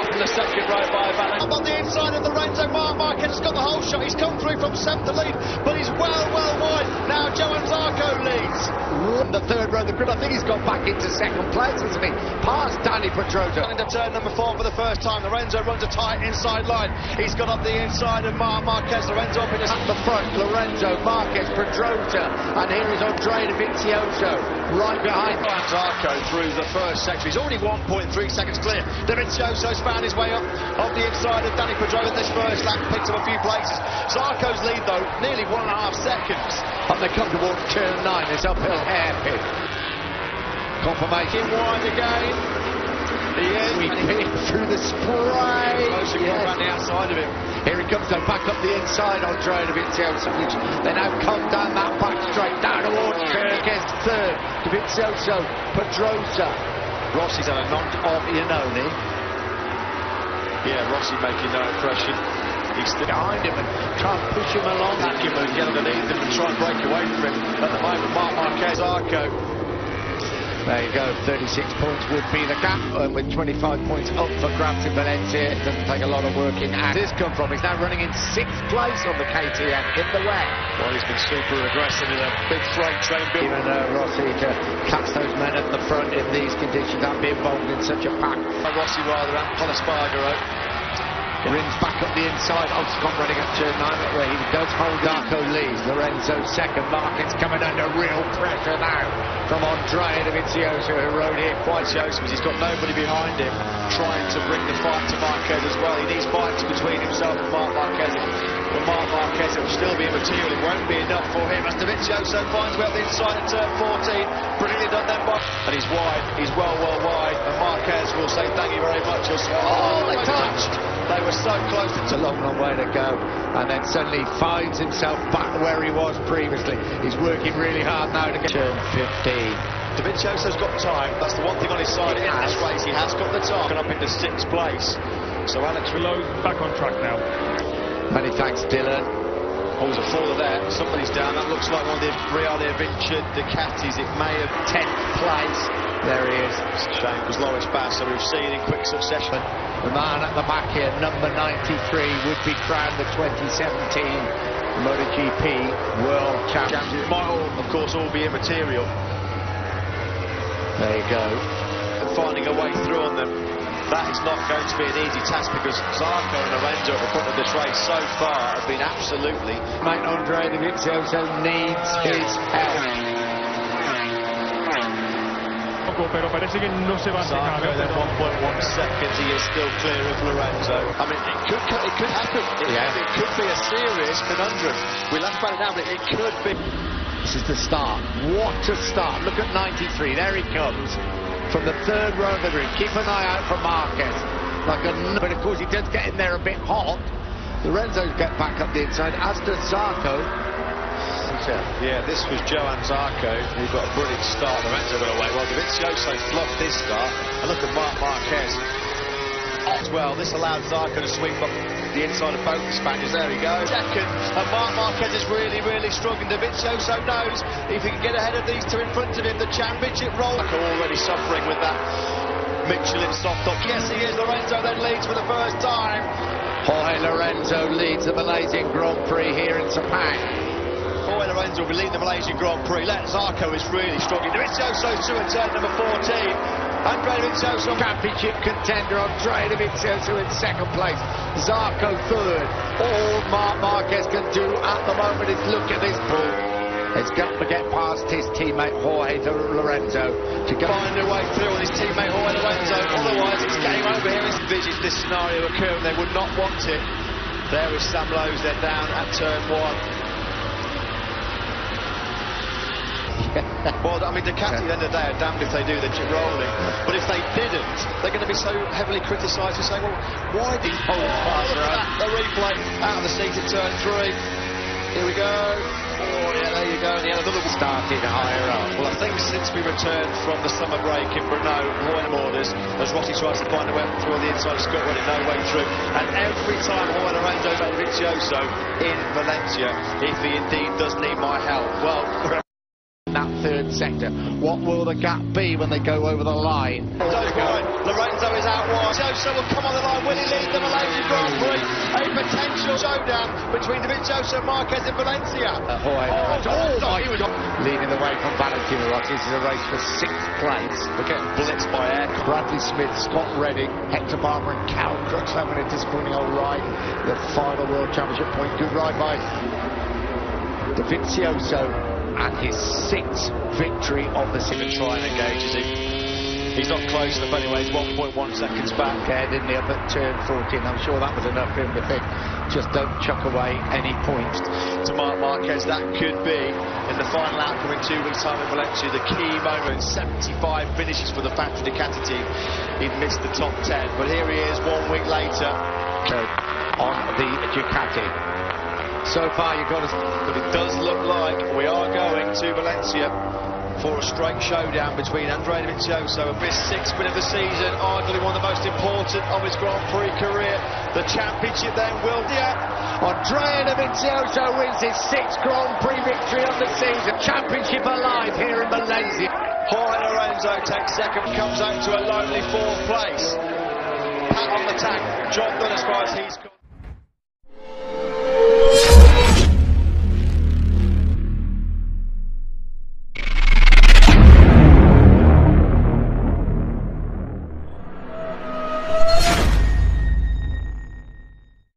off from the second row by Valentino. On the inside of Lorenzo, Marquez has got the whole shot. He's come through from 7th to lead, but he's well wide. Now Johan Zarco leads. In the third row of the grid, I think he's got back into second place, hasn't he? Past Danny Pedrosa. Into turn number 4 for the first time. Lorenzo runs a tight inside line. He's got up the inside of Marquez. Lorenzo up in at the front. Lorenzo, Marquez, Pedrosa, and here is Andrea Dovizioso right behind Zarco through the first section. He's already 1.3 seconds clear. Dovizioso's found his way up the inside of Danny Pedrosa in this first lap, picked up a few places. Zarco's lead though, nearly 1.5 seconds. And they come towards turn 9, this uphill hairpin. Confirmation wide again. He is. We pick through the spray. Around the outside of him. Here he comes though, back up the inside on Andrea Dovizioso, which they now come down that back straight, down towards Kirkes third. Dovizioso, Pedrosa. Rossi's had a knock of Iannone. Yeah, Rossi making no impression. He's still behind him and try and push him along. Back him and get underneath him and try and break away from him. At the moment, Marquez, Zarco. There you go, 36 points would be the gap, and with 25 points up for grabs in Valencia. It doesn't take a lot of working. And this come from, he's now running in 6th place on the KTM in the wet. Well, he's been super aggressive in a big freight train build. Even Rossi to catch those men at the front in these conditions and be involved in such a pack. Rossi rather at Espargaro. Rins back up the inside. Scott running up turn 9, where he does hold. Zarco leads. Lorenzo second. Marquez coming under real pressure now from Andrea Dovizioso, who rode in quite Joseph. He's got nobody behind him trying to bring the fight to Marquez as well. He needs fights between himself and Marquez. For Marquez, it will still be immaterial. It won't be enough for him. As Dovizioso finds well the inside of turn 14. Brilliantly done then by. And he's wide. He's well wide. And Marquez will say thank you very much. Oh, they touched. They were so close. It's a long way to go. And then suddenly finds himself back where he was previously. He's working really hard now to get turn 15. Dovizioso's got time. That's the one thing on his side in this race. He has got the time. Up into 6th place. So Alex Renault back on track now. Many thanks, Dylan. Oh, there's a faller there. Somebody's down. That looks like one of the Real Vinci Ducatis. It may have 10th place. There he is. It's a shame because Loris Bass, so we've seen in quick succession. The man at the back here, number 93, would be crowned the 2017 Motogp World Champion. It might all, of course, all be immaterial. There you go. And finding a way through on them. That is not going to be an easy task because Zarco and Lorenzo at the front of this race so far have been absolutely. Mate, Andrea Dovizioso needs his help. Pero parece que no se va a Zarco then 1.1 seconds. He is still clear of Lorenzo. I mean, it could happen. It could be a serious conundrum. We laugh about it now, but it could be. This is the start. What a start. Look at 93. There he comes from the 3rd row of the grid. Keep an eye out for Marquez. But of course, he does get in there a bit hot. Lorenzo's get back up the inside, as does Zarco. Yeah, this was Johan Zarco, who got a brilliant start. Lorenzo got away. Well, Dovizioso fluffed this start. And look at Marquez as well. This allowed Zarco to sweep up the inside of both the Spaniards. There he goes. Second. And Marquez is really struggling. Dovizioso knows if he can get ahead of these two in front of him, the championship roll. Already suffering with that Michelin soft top. Yes, he is. Lorenzo then leads for the first time. Jorge Lorenzo leads the Malaysian Grand Prix here in Sepang. Jorge Lorenzo will lead the Malaysian Grand Prix. Zarco is really struggling. Dovizioso to a turn number 14. Andrea Dovizioso, championship contender. Andrea Dovizioso in 2nd place. Zarco 3rd. All Marquez can do at the moment is look at this bull. He's got to get past his teammate Jorge Lorenzo to find a way through on his teammate Jorge Lorenzo. Otherwise, it's game over here. It's envisaged this scenario occurring. They would not want it. There is Sam Lowe's. They're down at turn 1. Well, I mean, Ducati at the end of the day are damned if they do the chip rolling. But if they didn't, they're going to be so heavily criticised and say, well, why did you hold fast around? The replay out of the seat at turn 3. Here we go. Oh, yeah, there you go. And he had another one started higher up. Well, I think since we returned from the summer break in Brno, Royal orders, as Rossi tries to find a way through on the inside of Scott, running no way through. And every time Jorge Lorenzo and Dovizioso in Valencia, if he indeed does need my help, well... that third sector. What will the gap be when they go over the line? Lorenzo is out wide. Dovizioso will come on the line. Will he lead the Malaysia Grand Prix? A potential showdown between Dovizioso, Marquez and Valencia. Oh my God. Leading the way from Valencia. This is a race for 6th place. We're getting blitzed by air. Bradley Smith, Scott Redding, Hector Barber and Cal Crooks having a disappointing old ride. The final World Championship point. Good ride by Dovizioso. And his 6th victory of the season. Try and engage, is he? He's not close enough anyway, he's 1.1 seconds back. Didn't he, up at turn 14? I'm sure that was enough for him to think, just don't chuck away any points. To Marc Marquez, that could be, in the final outcome in 2 weeks' time in Valencia, the key moment. 75 finishes for the factory Ducati team. He'd missed the top 10, but here he is 1 week later. On the Ducati. So far you've got to... But it does look like we are going to Valencia for a straight showdown between Andrea Dovizioso, a missed 6th win of the season, arguably one of the most important of his Grand Prix career. The championship then will... Andrea Dovizioso wins his 6th Grand Prix victory of the season. Championship alive here in Malaysia. Jorge Lorenzo takes 2nd, comes out to a lonely 4th place. Pat on the tank, job done as far as he's gone.